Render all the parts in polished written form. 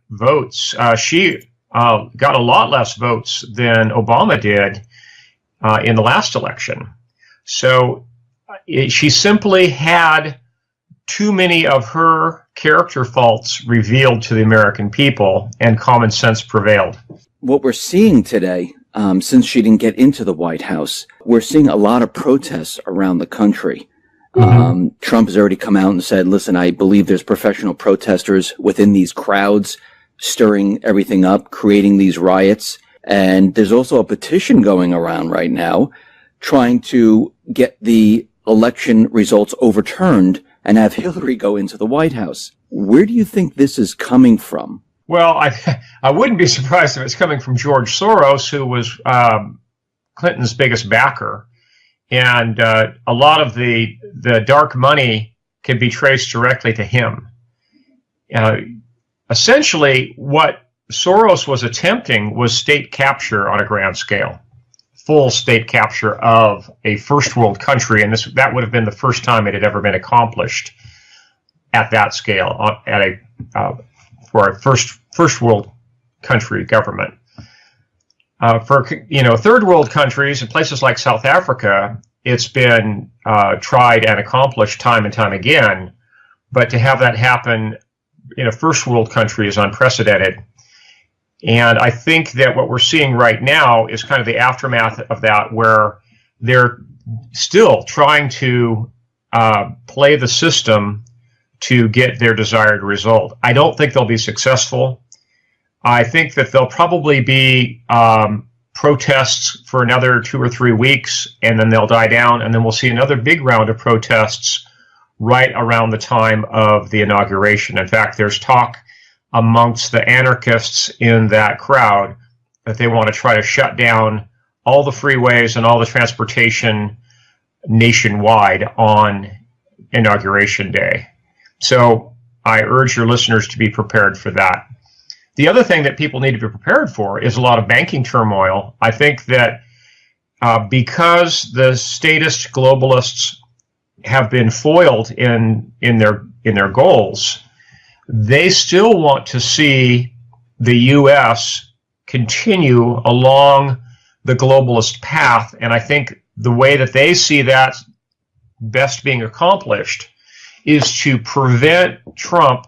votes. She got a lot less votes than Obama did in the last election. So she simply had too many of her character faults revealed to the American people, and common sense prevailed. What we're seeing today, since she didn't get into the White House, we're seeing a lot of protests around the country. Trump has already come out and said, listen, I believe there's professional protesters within these crowds stirring everything up, creating these riots. And there's also a petition going around right now trying to get the election results overturned and have Hillary go into the White House. Where do you think this is coming from? Well, I wouldn't be surprised if it's coming from George Soros, who was Clinton's biggest backer. And a lot of the dark money can be traced directly to him. Essentially, what Soros was attempting was state capture on a grand scale, full state capture of a first world country, and that would have been the first time it had ever been accomplished at that scale for a first world country government. For third world countries and places like South Africa, it's been tried and accomplished time and time again, but to have that happen in a first world country is unprecedented. And I think that what we're seeing right now is kind of the aftermath of that, where they're still trying to play the system to get their desired result. I don't think they'll be successful. I think that there'll probably be protests for another 2 or 3 weeks, and then they'll die down, and then we'll see another big round of protests right around the time of the inauguration. In fact, there's talk amongst the anarchists in that crowd that they want to try to shut down all the freeways and all the transportation nationwide on Inauguration Day. So I urge your listeners to be prepared for that. The other thing that people need to be prepared for is a lot of banking turmoil. I think that because the statist globalists have been foiled in their goals, they still want to see the U.S. continue along the globalist path. And I think the way that they see that best being accomplished is to prevent Trump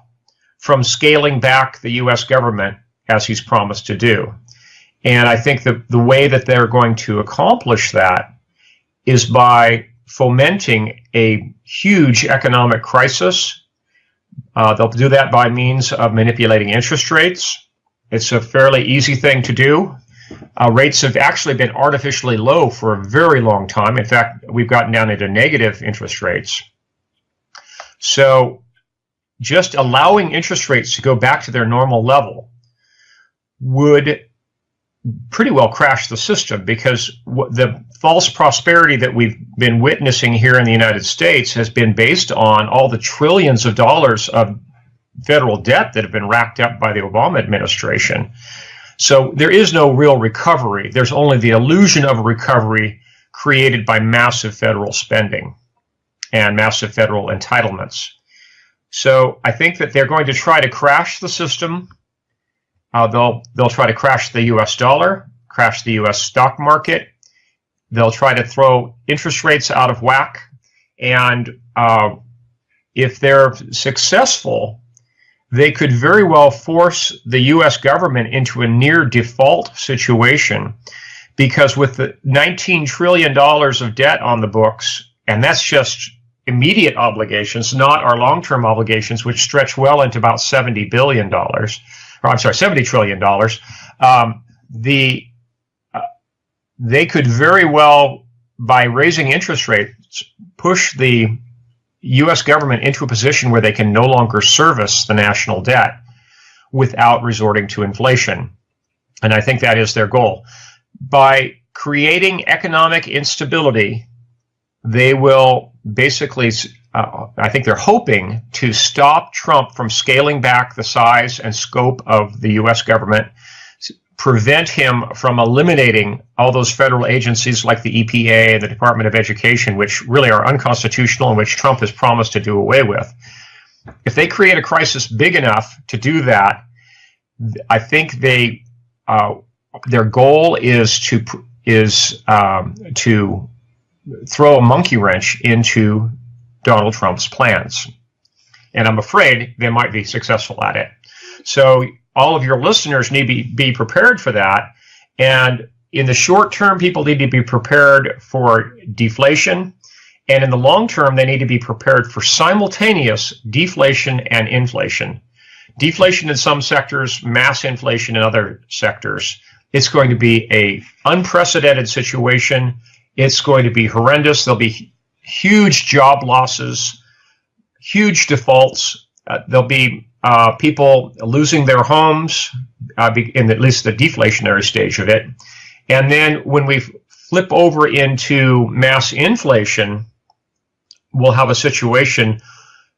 from scaling back the U.S. government as he's promised to do. And I think that the way that they're going to accomplish that is by fomenting a huge economic crisis. They'll do that by means of manipulating interest rates. It's a fairly easy thing to do. Rates have actually been artificially low for a very long time. In fact, we've gotten down into negative interest rates. So just allowing interest rates to go back to their normal level would pretty well crash the system, because the false prosperity that we've been witnessing here in the United States has been based on all the trillions of dollars of federal debt that have been racked up by the Obama administration. So there is no real recovery. There's only the illusion of a recovery created by massive federal spending and massive federal entitlements. So I think that they're going to try to crash the system. They'll try to crash the U.S. dollar, crash the U.S. stock market. They'll try to throw interest rates out of whack. And if they're successful, they could very well force the U.S. government into a near default situation, because with the $19 trillion of debt on the books, and that's just immediate obligations, not our long-term obligations, which stretch well into about $70 billion, or I'm sorry, $70 trillion, they could very well, by raising interest rates, push the U.S. government into a position where they can no longer service the national debt without resorting to inflation. And I think that is their goal. By creating economic instability, they will basically, I think they're hoping to stop Trump from scaling back the size and scope of the U.S. government, prevent him from eliminating all those federal agencies like the EPA and the Department of Education, which really are unconstitutional and which Trump has promised to do away with. If they create a crisis big enough to do that, I think their goal is to throw a monkey wrench into Donald Trump's plans. And I'm afraid they might be successful at it. So all of your listeners need to be prepared for that. And in the short term, people need to be prepared for deflation. And in the long term, they need to be prepared for simultaneous deflation and inflation. Deflation in some sectors, mass inflation in other sectors. It's going to be an unprecedented situation. It's going to be horrendous. There'll be huge job losses, huge defaults. There'll be people losing their homes in at least the deflationary stage of it. And then when we flip over into mass inflation, we'll have a situation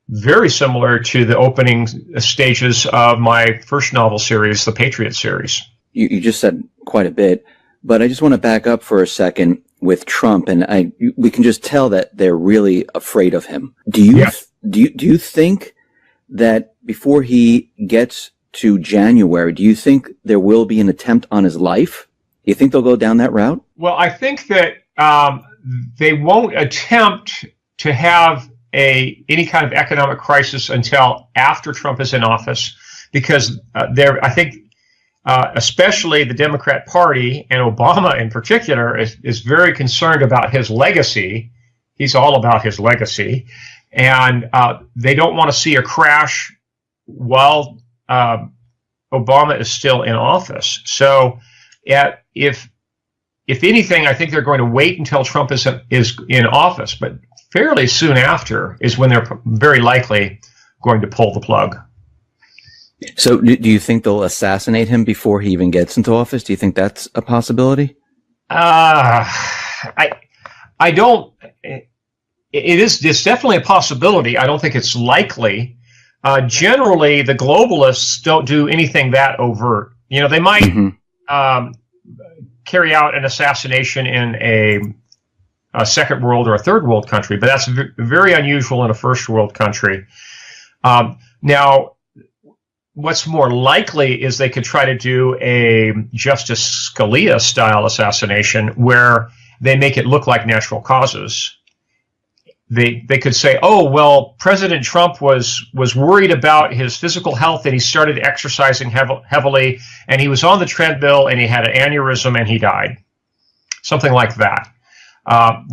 very similar to the opening stages of my first novel series, the Patriot series. You just said quite a bit, but I just want to back up for a second with Trump, and we can just tell that they're really afraid of him. Do you think that before he gets to January, do you think there will be an attempt on his life? Do you think they'll go down that route? Well, I think that they won't attempt to have any kind of economic crisis until after Trump is in office, because I think especially the Democrat Party and Obama in particular is very concerned about his legacy. He's all about his legacy, and they don't want to see a crash while Obama is still in office. So, if anything, I think they're going to wait until Trump is in office, but fairly soon after is when they're very likely going to pull the plug. So do you think they'll assassinate him before he even gets into office? Do you think that's a possibility? I don't. It's definitely a possibility. I don't think it's likely. Generally, the globalists don't do anything that overt. You know, they might carry out an assassination in a second world or a third world country, but that's very unusual in a first world country. Now, what's more likely is they could try to do a Justice Scalia style assassination where they make it look like natural causes. They could say, oh, well, President Trump was worried about his physical health and he started exercising heavily, and he was on the treadmill and he had an aneurysm and he died. Something like that.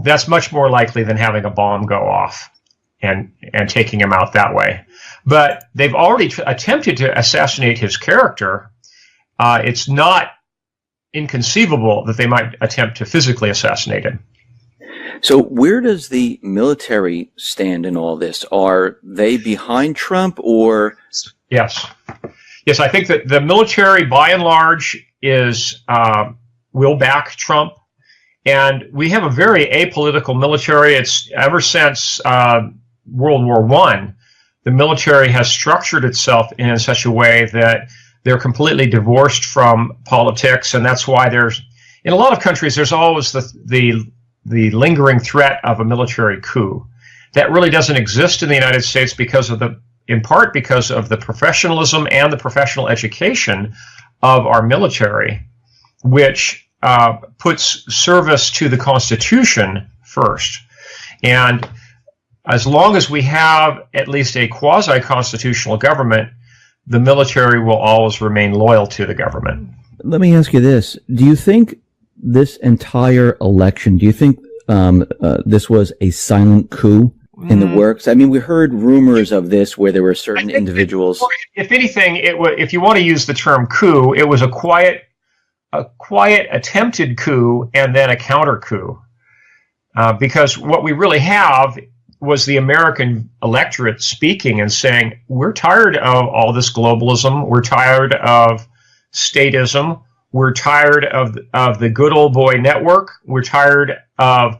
That's much more likely than having a bomb go off and taking him out that way. But they've already attempted to assassinate his character. It's not inconceivable that they might attempt to physically assassinate him. So where does the military stand in all this? Are they behind Trump or? Yes. Yes, I think that the military, by and large, will back Trump. And we have a very apolitical military. It's ever since World War I, the military has structured itself in such a way that they're completely divorced from politics. And that's why in a lot of countries, there's always the lingering threat of a military coup. That really doesn't exist in the United States in part because of the professionalism and the professional education of our military, which puts service to the Constitution first. And as long as we have at least a quasi-constitutional government, the military will always remain loyal to the government. Let me ask you this. Do you think this entire election, do you think this was a silent coup in the works? I mean, we heard rumors of this where there were certain individuals. If anything, if you want to use the term coup, it was a quiet attempted coup and then a counter coup. Because what we really have was the American electorate speaking and saying, we're tired of all this globalism. We're tired of statism. We're tired of the good old boy network. We're tired of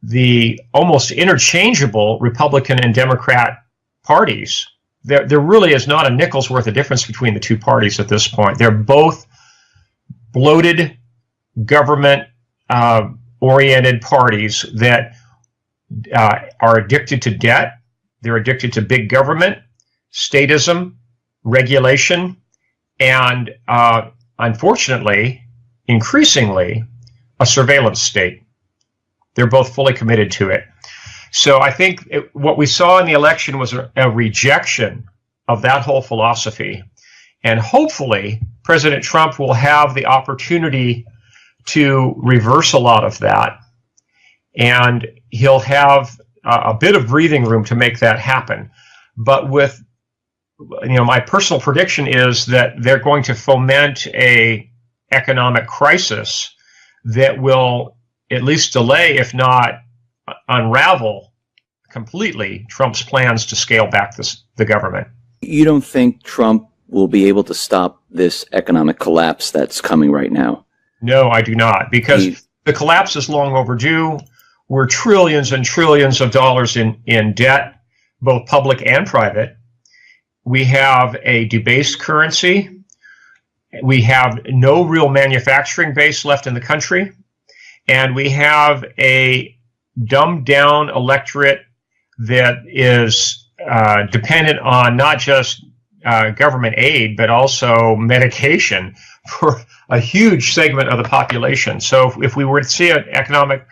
the almost interchangeable Republican and Democrat parties. There really is not a nickel's worth of difference between the two parties at this point. They're both bloated, government-oriented parties that are addicted to debt. They're addicted to big government, statism, regulation, and unfortunately, increasingly, a surveillance state. They're both fully committed to it. So I think what we saw in the election was a rejection of that whole philosophy. And hopefully, President Trump will have the opportunity to reverse a lot of that. And he'll have a bit of breathing room to make that happen. But with, my personal prediction is that they're going to foment a economic crisis that will at least delay, if not unravel completely, Trump's plans to scale back the government. You don't think Trump will be able to stop this economic collapse that's coming right now? No, I do not, because the collapse is long overdue. We're trillions and trillions of dollars in debt, both public and private. We have a debased currency. We have no real manufacturing base left in the country. And we have a dumbed down electorate that is dependent on not just government aid, but also medication for a huge segment of the population. So if we were to see an economic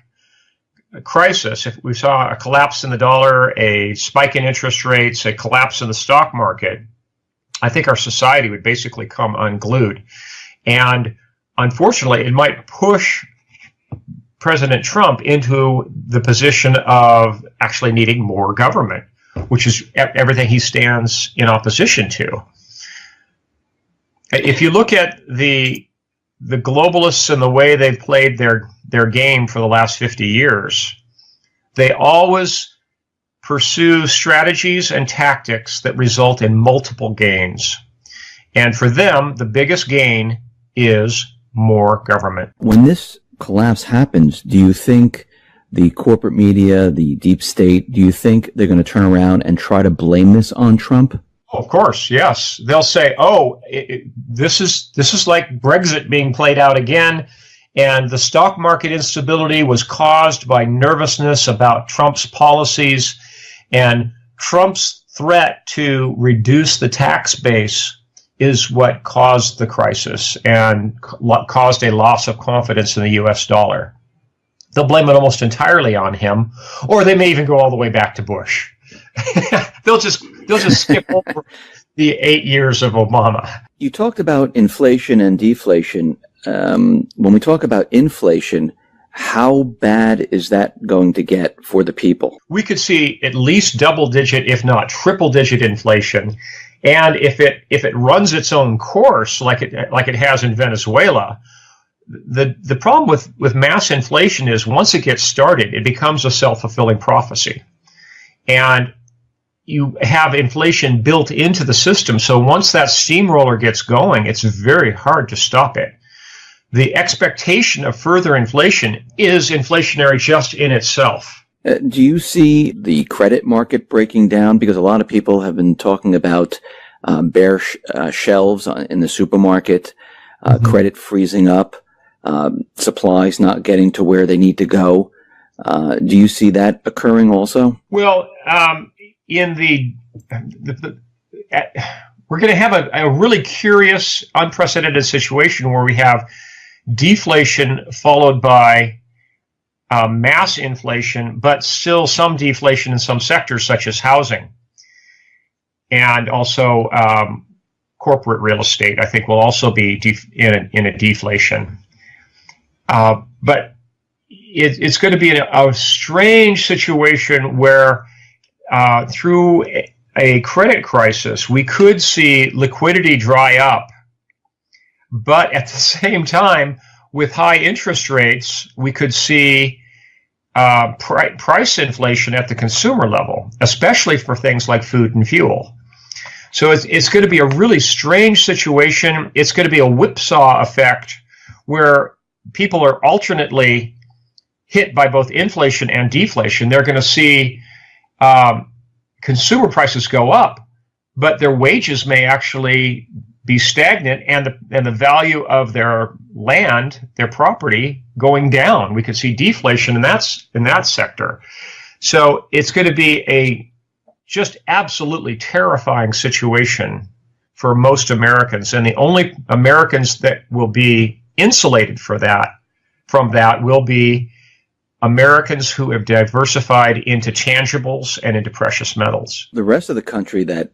crisis, if we saw a collapse in the dollar, a spike in interest rates, a collapse in the stock market, I think our society would basically come unglued. And unfortunately, it might push President Trump into the position of actually needing more government, which is everything he stands in opposition to. If you look at the globalists and the way they've played their game for the last 50 years, they always pursue strategies and tactics that result in multiple gains. And for them, the biggest gain is more government. When this collapse happens, do you think the corporate media, the deep state, do you think they're going to turn around and try to blame this on Trump? Of course, yes. They'll say, "Oh, this is like Brexit being played out again, and the stock market instability was caused by nervousness about Trump's policies, and Trump's threat to reduce the tax base is what caused the crisis and caused a loss of confidence in the U.S. dollar." They'll blame it almost entirely on him, or they may even go all the way back to Bush. They'll just skip over the 8 years of Obama. You talked about inflation and deflation. When we talk about inflation, how bad is that going to get for the people? We could see at least double-digit, if not triple-digit inflation, and if it runs its own course, like it has in Venezuela. The problem with mass inflation is once it gets started, it becomes a self-fulfilling prophecy. And you have inflation built into the system, so once that steamroller gets going, it's very hard to stop it. The expectation of further inflation is inflationary just in itself. Do you see the credit market breaking down? Because a lot of people have been talking about bare shelves in the supermarket, credit freezing up, supplies not getting to where they need to go. Do you see that occurring also? Well, we're going to have a really curious, unprecedented situation where we have deflation followed by mass inflation, but still some deflation in some sectors such as housing and also corporate real estate. I think will also be in a deflation. But it's going to be a strange situation where through a credit crisis, we could see liquidity dry up. But at the same time, with high interest rates, we could see price inflation at the consumer level, especially for things like food and fuel. So it's going to be a really strange situation. It's going to be a whipsaw effect where people are alternately hit by both inflation and deflation. They're going to see consumer prices go up, but their wages may actually be stagnant, and the value of their land, their property, going down. We could see deflation in that sector. So it's going to be a just absolutely terrifying situation for most Americans. And the only Americans that will be insulated from that will be Americans who have diversified into tangibles and into precious metals. The rest of the country that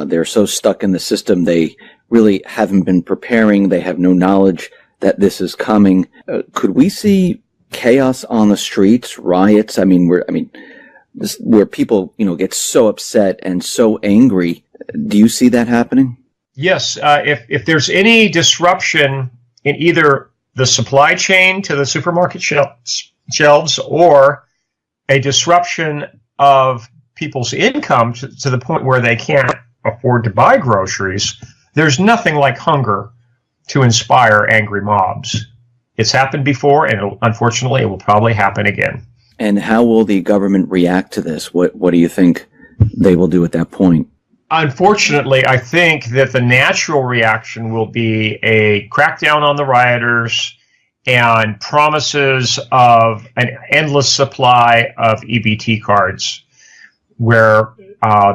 they're so stuck in the system, they really haven't been preparing. They have no knowledge that this is coming. Could we see chaos on the streets, riots? Where people, get so upset and so angry. Do you see that happening? Yes. If there's any disruption in either the supply chain to the supermarket shelves or a disruption of people's income to the point where they can't afford to buy groceries, there's nothing like hunger to inspire angry mobs. It's happened before, and unfortunately, it will probably happen again. And how will the government react to this? What do you think they will do at that point? Unfortunately, I think that the natural reaction will be a crackdown on the rioters and promises of an endless supply of EBT cards, where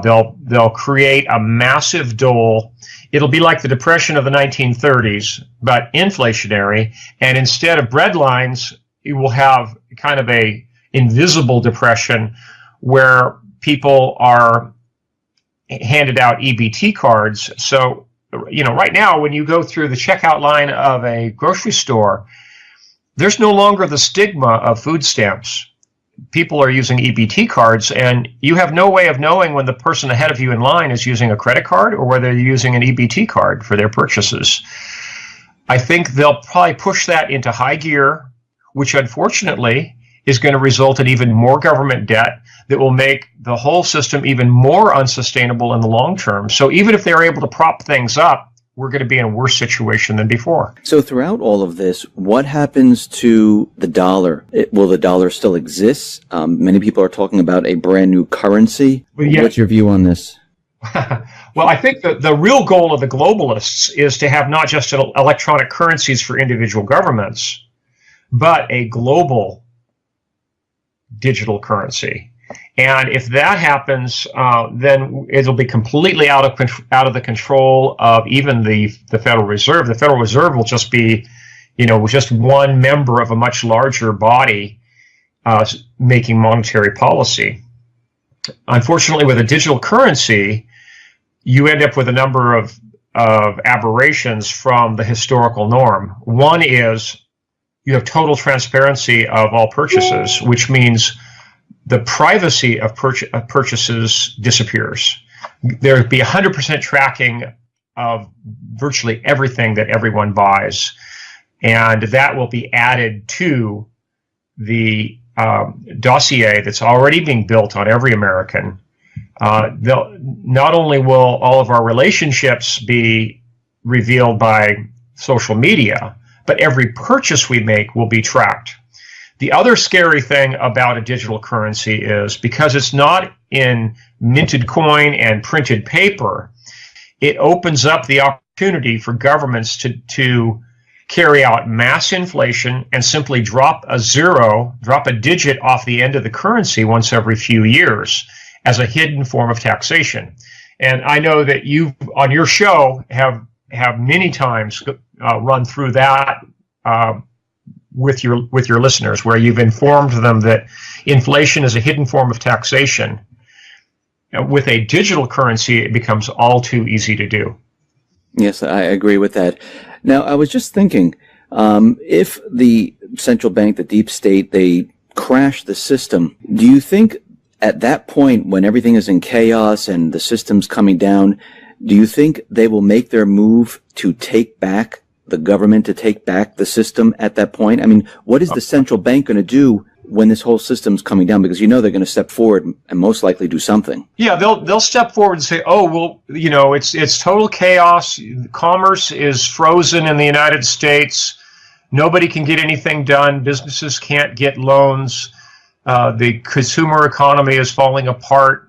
they'll create a massive dole. It'll be like the Depression of the 1930s, but inflationary. And instead of bread lines, you will have kind of a invisible depression where people are handed out EBT cards. So, right now, when you go through the checkout line of a grocery store, there's no longer the stigma of food stamps. People are using EBT cards, and you have no way of knowing when the person ahead of you in line is using a credit card or whether they're using an EBT card for their purchases. I think they'll probably push that into high gear, which unfortunately is going to result in even more government debt that will make the whole system even more unsustainable in the long term. So even if they're able to prop things up, we're going to be in a worse situation than before. So throughout all of this, what happens to the dollar? Will the dollar still exist? Many people are talking about a brand new currency. Well, yeah. What's your view on this? Well, I think that the real goal of the globalists is to have not just electronic currencies for individual governments, but a global digital currency. And if that happens, then it'll be completely out of the control of even the Federal Reserve. The Federal Reserve will just be, just one member of a much larger body making monetary policy. Unfortunately, with a digital currency, you end up with a number of aberrations from the historical norm. One is you have total transparency of all purchases, which means the privacy of purchases disappears. There would be 100% tracking of virtually everything that everyone buys, and that will be added to the dossier that's already being built on every American. Not only will all of our relationships be revealed by social media, but every purchase we make will be tracked. The other scary thing about a digital currency is because it's not in minted coin and printed paper, it opens up the opportunity for governments to carry out mass inflation and simply drop a digit off the end of the currency once every few years as a hidden form of taxation. And I know that you, on your show, have many times run through that with your listeners, where you've informed them that inflation is a hidden form of taxation. With a digital currency, it becomes all too easy to do. Yes, I agree with that. Now, I was just thinking, if the central bank, the deep state, they crash the system, do you think at that point, when everything is in chaos and the system's coming down, do you think they will make their move to take back the government, to take back the system at that point? I mean, what is the central bank going to do when this whole system's coming down? Because they're going to step forward and most likely do something. Yeah, they'll step forward and say, "Oh, well, it's total chaos. Commerce is frozen in the United States. Nobody can get anything done. Businesses can't get loans. The consumer economy is falling apart.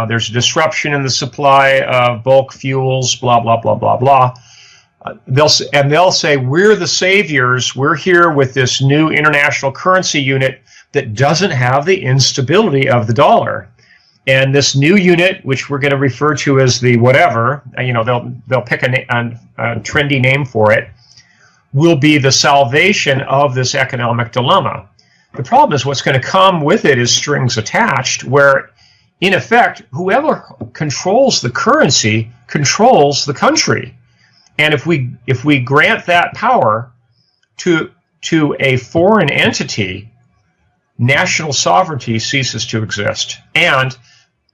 There's disruption in the supply of bulk fuels. Blah blah blah blah blah." They'll say, we're the saviors. We're here with this new international currency unit that doesn't have the instability of the dollar. And this new unit, which we're going to refer to as the whatever, they'll pick a trendy name for it, will be the salvation of this economic dilemma. The problem is what's going to come with it is strings attached, where in effect, whoever controls the currency controls the country. And if we grant that power to a foreign entity, national sovereignty ceases to exist. And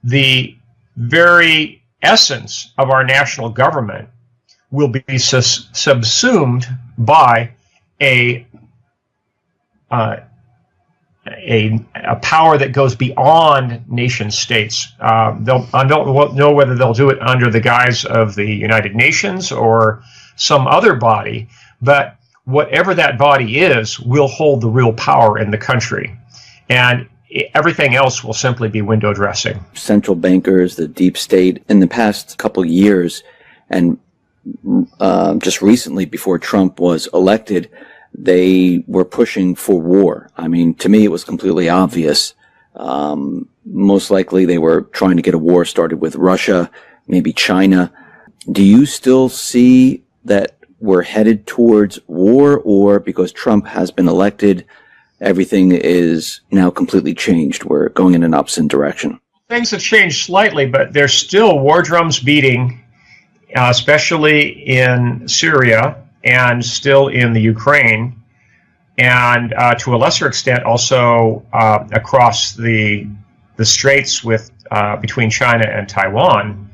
the very essence of our national government will be subsumed by a power that goes beyond nation states. I don't know whether they'll do it under the guise of the United Nations or some other body, but whatever that body is will hold the real power in the country. And everything else will simply be window dressing. Central bankers, the deep state, in the past couple of years, and just recently before Trump was elected, they were pushing for war. I mean, to me, it was completely obvious. Most likely they were trying to get a war started with Russia, maybe China. Do you still see that we're headed towards war, or because Trump has been elected, everything is now completely changed? We're going in an opposite direction. Things have changed slightly, but there's still war drums beating, especially in Syria and still in the Ukraine, and to a lesser extent also across the straits with between China and Taiwan.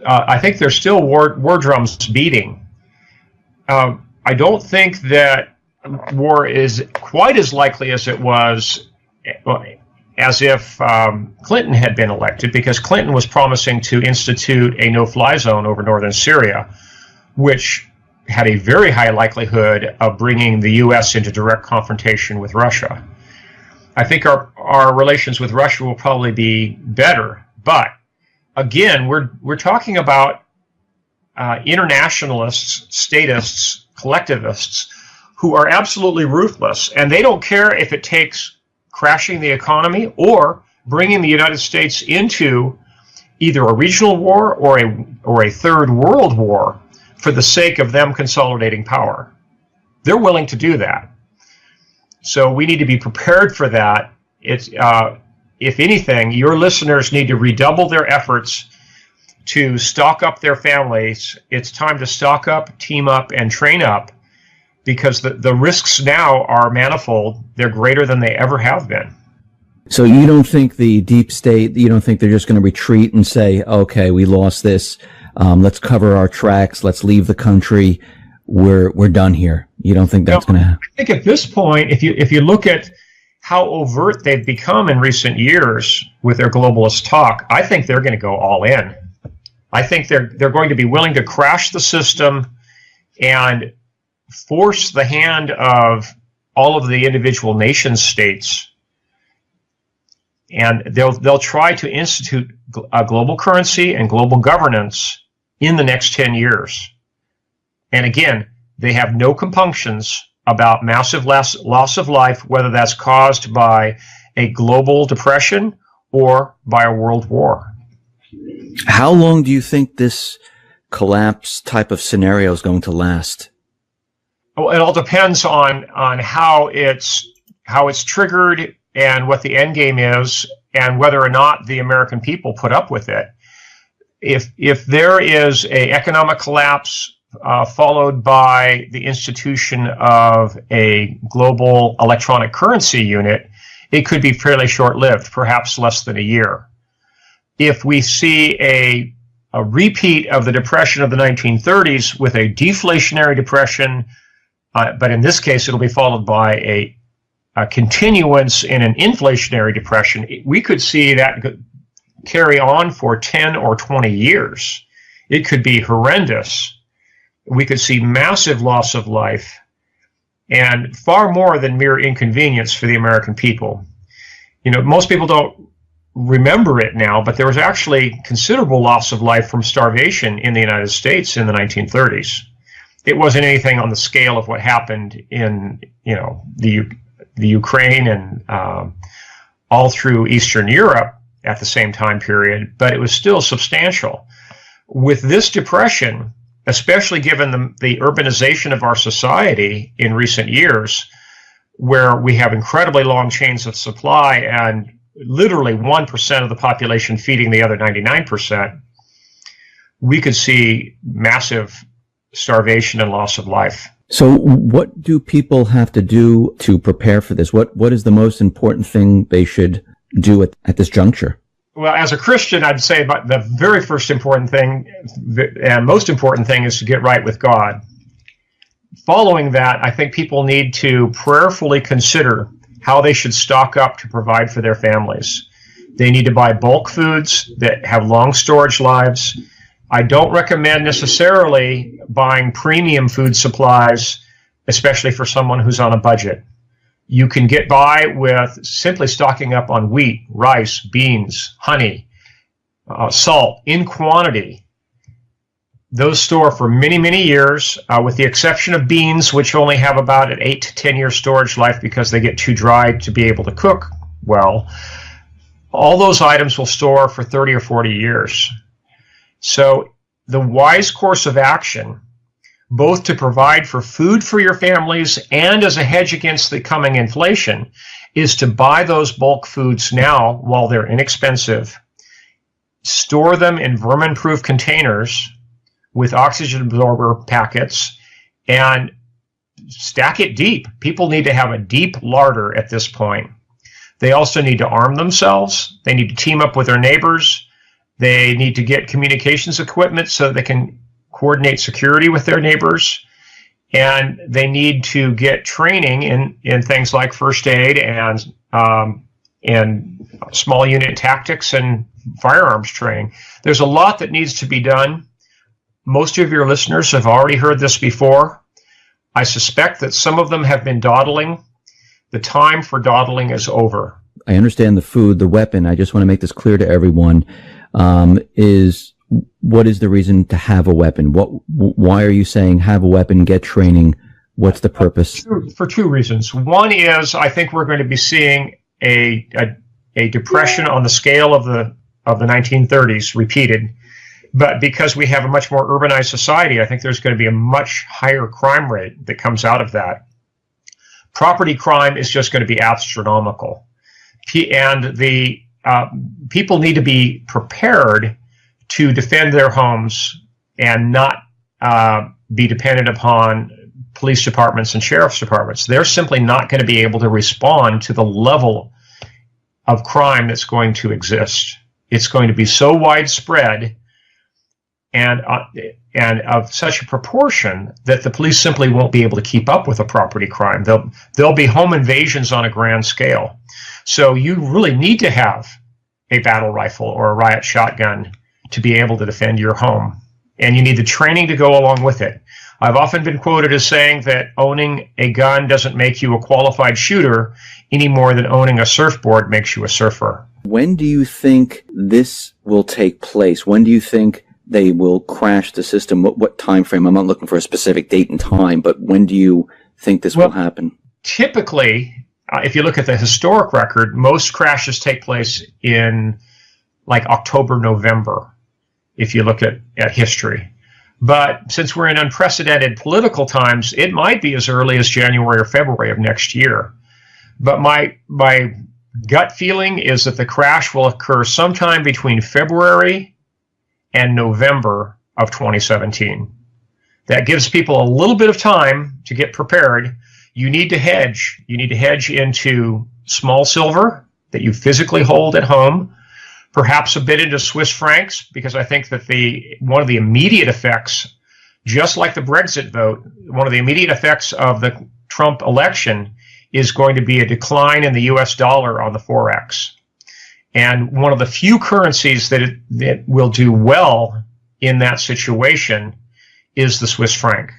I think there's still war drums beating. I don't think that war is quite as likely as it was as if Clinton had been elected, because Clinton was promising to institute a no-fly zone over northern Syria, which had a very high likelihood of bringing the U.S. into direct confrontation with Russia. I think our relations with Russia will probably be better, but again, we're talking about internationalists, statists, collectivists who are absolutely ruthless, and they don't care if it takes crashing the economy or bringing the United States into either a regional war or a third world war for the sake of them consolidating power. They're willing to do that. So we need to be prepared for that. It's, if anything, your listeners need to redouble their efforts to stock up their families. It's time to stock up, team up, and train up, because the risks now are manifold. They're greater than they ever have been. So you don't think the deep state, you don't think they're just going to retreat and say, okay, we lost this, let's cover our tracks, let's leave the country, we're done here? You don't think that's going to happen? I think at this point, if you look at how overt they've become in recent years with their globalist talk, I think they're going to go all in. I think they're going to be willing to crash the system and force the hand of all of the individual nation states, and they'll try to institute a global currency and global governance in the next 10 years. And again, they have no compunctions about massive loss of life, whether that's caused by a global depression or by a world war. How long do you think this collapse type of scenario is going to last? Well, it all depends on how it's triggered and what the end game is, and whether or not the American people put up with it. If there is an economic collapse followed by the institution of a global electronic currency unit, it could be fairly short-lived, perhaps less than a year. If we see a repeat of the depression of the 1930s with a deflationary depression, but in this case it'll be followed by a continuance in an inflationary depression, we could see that carry on for 10 or 20 years. It could be horrendous. We could see massive loss of life and far more than mere inconvenience for the American people. You know, most people don't remember it now, but there was actually considerable loss of life from starvation in the United States in the 1930s. It wasn't anything on the scale of what happened in, you know, the Ukraine and all through Eastern Europe, at the same time period, but it was still substantial. With this depression, especially given the urbanization of our society in recent years, where we have incredibly long chains of supply and literally 1% of the population feeding the other 99%, we could see massive starvation and loss of life. So what do people have to do to prepare for this? What is the most important thing they should do at this juncture? Well, as a Christian, I'd say the very first important thing and most important thing is to get right with God. Following that, I think people need to prayerfully consider how they should stock up to provide for their families. They need to buy bulk foods that have long storage lives. I don't recommend necessarily buying premium food supplies, especially for someone who's on a budget. You can get by with simply stocking up on wheat, rice, beans, honey, salt in quantity. Those store for many, many years, with the exception of beans, which only have about an 8 to 10 year storage life because they get too dry to be able to cook well. All those items will store for 30 or 40 years. So the wise course of action, both to provide for food for your families and as a hedge against the coming inflation, is to buy those bulk foods now while they're inexpensive, store them in vermin-proof containers with oxygen absorber packets, and stack it deep. People need to have a deep larder at this point. They also need to arm themselves. They need to team up with their neighbors. They need to get communications equipment so they can coordinate security with their neighbors. And they need to get training in things like first aid and small unit tactics and firearms training. There's a lot that needs to be done. Most of your listeners have already heard this before. I suspect that some of them have been dawdling. The time for dawdling is over. I understand the food, the weapon. I just want to make this clear to everyone. What is the reason to have a weapon? Why are you saying have a weapon, get training? What's the purpose? For two reasons. One is I think we're going to be seeing a depression on the scale of the 1930s repeated. But because we have a much more urbanized society, I think there's going to be a much higher crime rate that comes out of that. Property crime is just going to be astronomical. And the people need to be prepared to defend their homes and not be dependent upon police departments and sheriff's departments. They're simply not going to be able to respond to the level of crime that's going to exist. It's going to be so widespread and of such a proportion that the police simply won't be able to keep up with the property crime. There'll be home invasions on a grand scale. So you really need to have a battle rifle or a riot shotgun to be able to defend your home. And you need the training to go along with it. I've often been quoted as saying that owning a gun doesn't make you a qualified shooter any more than owning a surfboard makes you a surfer. When do you think this will take place? When do you think they will crash the system? What time frame? I'm not looking for a specific date and time, but when do you think this will happen? Typically, if you look at the historic record, most crashes take place in like October, November, if you look at history. But since we're in unprecedented political times, it might be as early as January or February of next year. But my gut feeling is that the crash will occur sometime between February and November of 2017. That gives people a little bit of time to get prepared. You need to hedge. You need to hedge into small silver that you physically hold at home, perhaps a bit into Swiss francs, because I think that one of the immediate effects, just like the Brexit vote, one of the immediate effects of the Trump election is going to be a decline in the US dollar on the Forex. And one of the few currencies that will do well in that situation is the Swiss franc.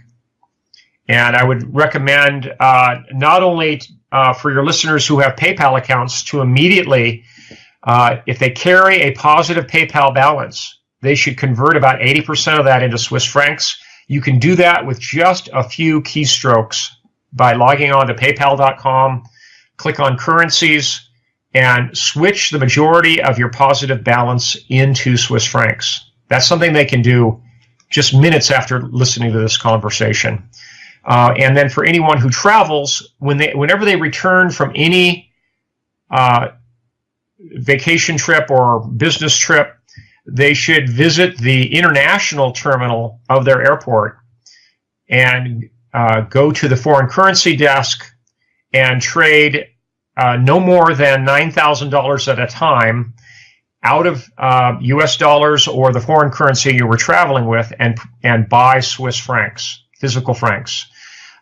And I would recommend not only for your listeners who have PayPal accounts to immediately, if they carry a positive PayPal balance, they should convert about 80% of that into Swiss francs. You can do that with just a few keystrokes by logging on to paypal.com, click on currencies, and switch the majority of your positive balance into Swiss francs. That's something they can do just minutes after listening to this conversation. And then for anyone who travels, whenever they return from any vacation trip or business trip, they should visit the international terminal of their airport and go to the foreign currency desk and trade no more than $9,000 at a time out of US dollars or the foreign currency you were traveling with, and buy Swiss francs, physical francs.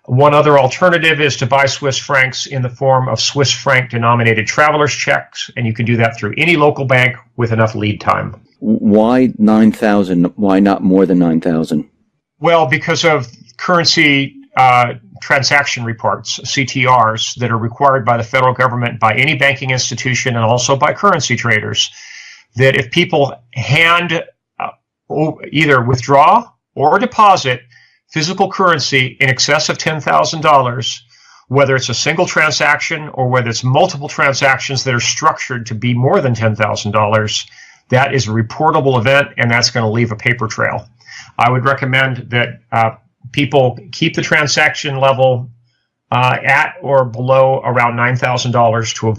One other alternative is to buy Swiss francs in the form of Swiss franc denominated traveler's checks, and you can do that through any local bank with enough lead time. Why 9,000? Why not more than 9,000? Well, because of currency transaction reports, CTRs, that are required by the federal government, by any banking institution, and also by currency traders, that if people either withdraw or deposit physical currency in excess of $10,000, whether it's a single transaction or whether it's multiple transactions that are structured to be more than $10,000, that is a reportable event, and that's going to leave a paper trail. I would recommend that people keep the transaction level at or below around $9,000 to avoid